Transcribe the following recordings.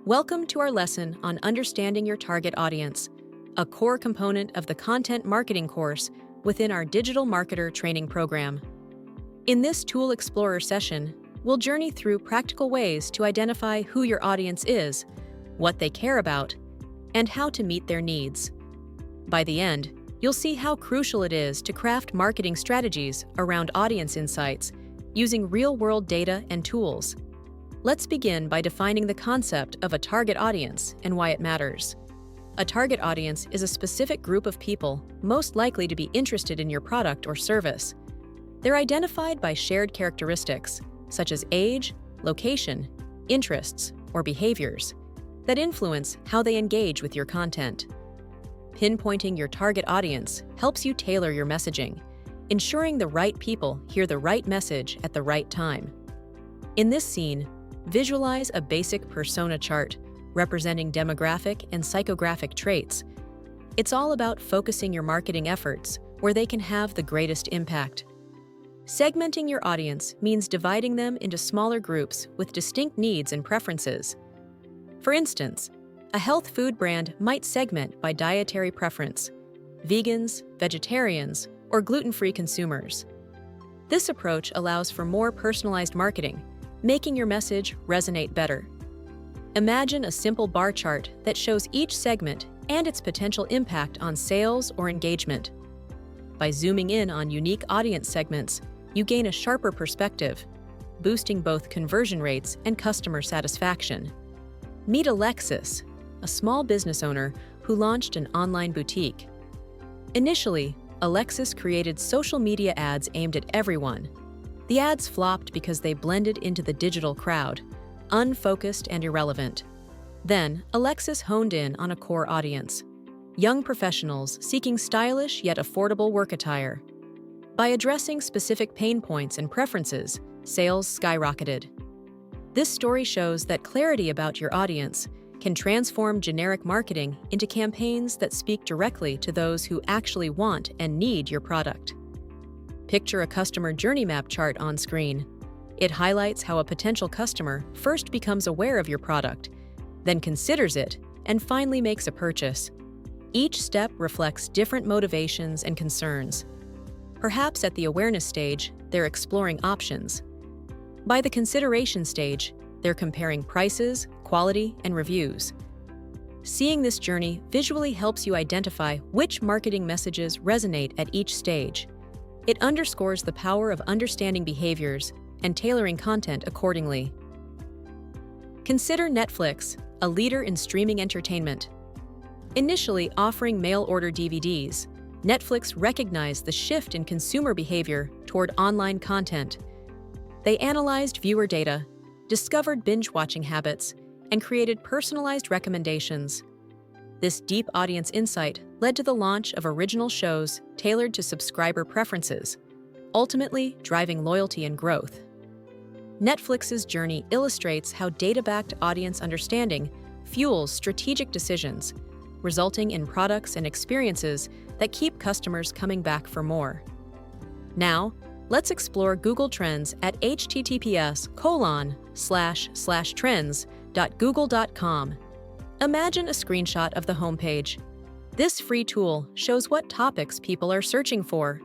Welcome to our lesson on understanding your target audience, a core component of the content marketing course within our Digital Marketer training program. In this Tool Explorer session, we'll journey through practical ways to identify who your audience is, what they care about, and how to meet their needs. By the end, you'll see how crucial it is to craft marketing strategies around audience insights using real-world data and tools. Let's begin by defining the concept of a target audience and why it matters. A target audience is a specific group of people most likely to be interested in your product or service. They're identified by shared characteristics, such as age, location, interests, or behaviors, that influence how they engage with your content. Pinpointing your target audience helps you tailor your messaging, ensuring the right people hear the right message at the right time. In this scene, visualize a basic persona chart representing demographic and psychographic traits. It's all about focusing your marketing efforts where they can have the greatest impact. Segmenting your audience means dividing them into smaller groups with distinct needs and preferences. For instance, a health food brand might segment by dietary preference: vegans, vegetarians, or gluten-free consumers. This approach allows for more personalized marketing, making your message resonate better. Imagine a simple bar chart that shows each segment and its potential impact on sales or engagement. By zooming in on unique audience segments, you gain a sharper perspective, boosting both conversion rates and customer satisfaction. Meet Alexis, a small business owner who launched an online boutique. Initially, Alexis created social media ads aimed at everyone. The ads flopped because they blended into the digital crowd, unfocused and irrelevant. Then, Alexis honed in on a core audience: young professionals seeking stylish yet affordable work attire. By addressing specific pain points and preferences, sales skyrocketed. This story shows that clarity about your audience can transform generic marketing into campaigns that speak directly to those who actually want and need your product. Picture a customer journey map chart on screen. It highlights how a potential customer first becomes aware of your product, then considers it, and finally makes a purchase. Each step reflects different motivations and concerns. Perhaps at the awareness stage, they're exploring options. By the consideration stage, they're comparing prices, quality, and reviews. Seeing this journey visually helps you identify which marketing messages resonate at each stage. It underscores the power of understanding behaviors and tailoring content accordingly. Consider Netflix, a leader in streaming entertainment. Initially offering mail-order DVDs, Netflix recognized the shift in consumer behavior toward online content. They analyzed viewer data, discovered binge-watching habits, and created personalized recommendations. This deep audience insight led to the launch of original shows tailored to subscriber preferences, ultimately driving loyalty and growth. Netflix's journey illustrates how data-backed audience understanding fuels strategic decisions, resulting in products and experiences that keep customers coming back for more. Now, let's explore Google Trends at https://trends.google.com. Imagine a screenshot of the homepage. This free tool shows what topics people are searching for.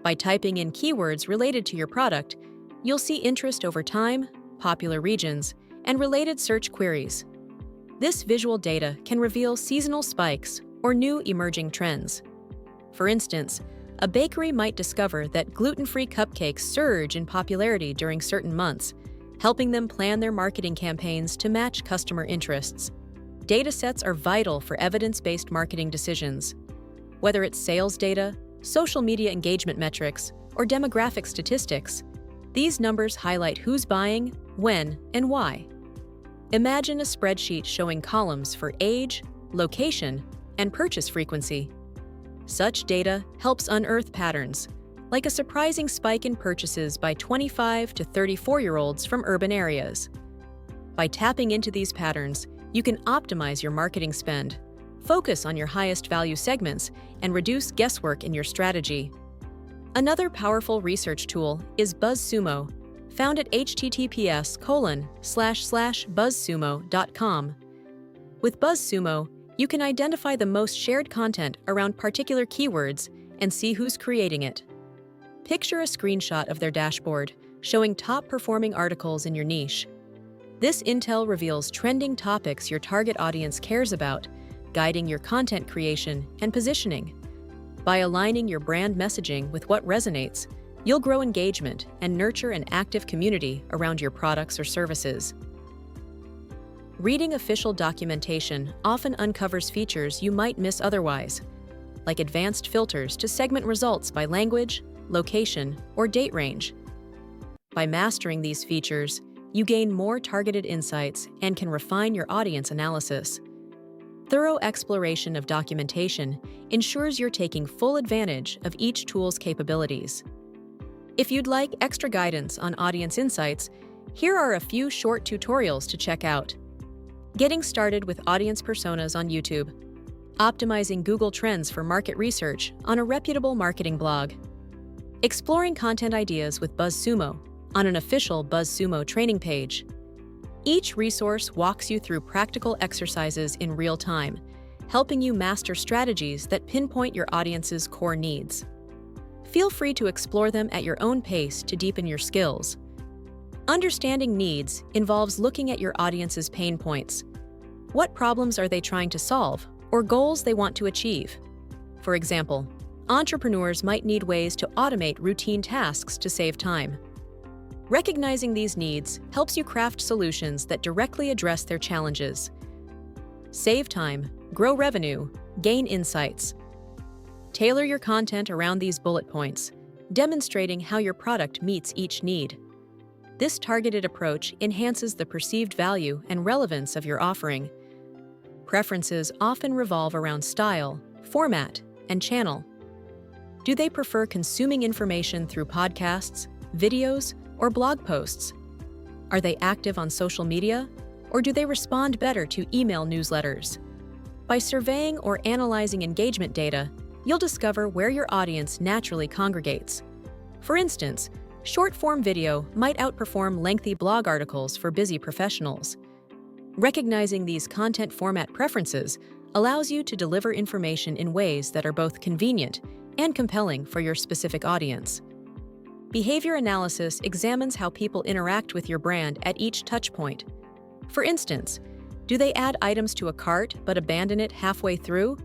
By typing in keywords related to your product, you'll see interest over time, popular regions, and related search queries. This visual data can reveal seasonal spikes or new emerging trends. For instance, a bakery might discover that gluten-free cupcakes surge in popularity during certain months, helping them plan their marketing campaigns to match customer interests. Datasets are vital for evidence-based marketing decisions. Whether it's sales data, social media engagement metrics, or demographic statistics, these numbers highlight who's buying, when, and why. Imagine a spreadsheet showing columns for age, location, and purchase frequency. Such data helps unearth patterns, like a surprising spike in purchases by 25 to 34-year-olds from urban areas. By tapping into these patterns, you can optimize your marketing spend, focus on your highest value segments, and reduce guesswork in your strategy. Another powerful research tool is BuzzSumo, found at https://buzzsumo.com. With BuzzSumo, you can identify the most shared content around particular keywords and see who's creating it. Picture a screenshot of their dashboard showing top-performing articles in your niche. This intel reveals trending topics your target audience cares about, guiding your content creation and positioning. By aligning your brand messaging with what resonates, you'll grow engagement and nurture an active community around your products or services. Reading official documentation often uncovers features you might miss otherwise, like advanced filters to segment results by language, location, or date range. By mastering these features, you gain more targeted insights and can refine your audience analysis. Thorough exploration of documentation ensures you're taking full advantage of each tool's capabilities. If you'd like extra guidance on audience insights, here are a few short tutorials to check out. Getting started with audience personas on YouTube. Optimizing Google Trends for market research on a reputable marketing blog. Exploring content ideas with BuzzSumo on an official BuzzSumo training page. Each resource walks you through practical exercises in real time, helping you master strategies that pinpoint your audience's core needs. Feel free to explore them at your own pace to deepen your skills. Understanding needs involves looking at your audience's pain points. What problems are they trying to solve, or goals they want to achieve? For example, entrepreneurs might need ways to automate routine tasks to save time. Recognizing these needs helps you craft solutions that directly address their challenges. Save time, grow revenue, gain insights. Tailor your content around these bullet points, demonstrating how your product meets each need. This targeted approach enhances the perceived value and relevance of your offering. Preferences often revolve around style, format, and channel. Do they prefer consuming information through podcasts, videos, or blog posts? Are they active on social media, or do they respond better to email newsletters? By surveying or analyzing engagement data, you'll discover where your audience naturally congregates. For instance, short-form video might outperform lengthy blog articles for busy professionals. Recognizing these content format preferences allows you to deliver information in ways that are both convenient and compelling for your specific audience. Behavior analysis examines how people interact with your brand at each touchpoint. For instance, do they add items to a cart but abandon it halfway through?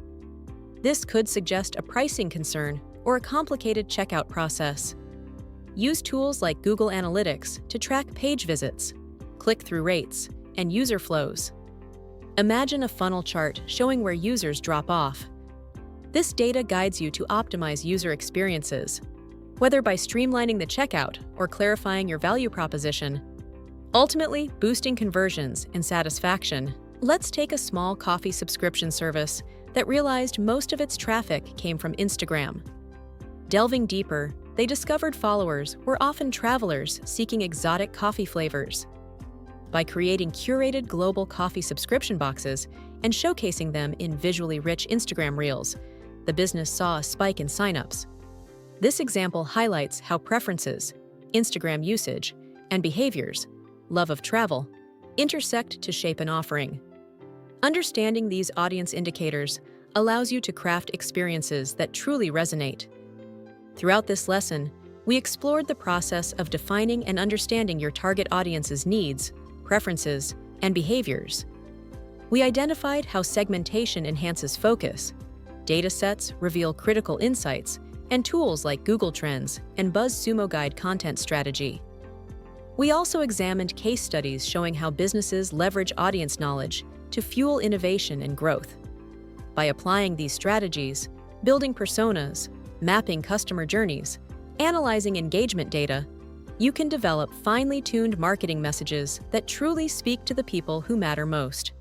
This could suggest a pricing concern or a complicated checkout process. Use tools like Google Analytics to track page visits, click-through rates, and user flows. Imagine a funnel chart showing where users drop off. This data guides you to optimize user experiences, whether by streamlining the checkout or clarifying your value proposition, ultimately boosting conversions and satisfaction. Let's take a small coffee subscription service that realized most of its traffic came from Instagram. Delving deeper, they discovered followers were often travelers seeking exotic coffee flavors. By creating curated global coffee subscription boxes and showcasing them in visually rich Instagram reels, the business saw a spike in signups. This example highlights how preferences, Instagram usage, and behaviors, love of travel, intersect to shape an offering. Understanding these audience indicators allows you to craft experiences that truly resonate. Throughout this lesson, we explored the process of defining and understanding your target audience's needs, preferences, and behaviors. We identified how segmentation enhances focus, data sets reveal critical insights, and tools like Google Trends and BuzzSumo guide content strategy. We also examined case studies showing how businesses leverage audience knowledge to fuel innovation and growth. By applying these strategies, building personas, mapping customer journeys, analyzing engagement data, you can develop finely tuned marketing messages that truly speak to the people who matter most.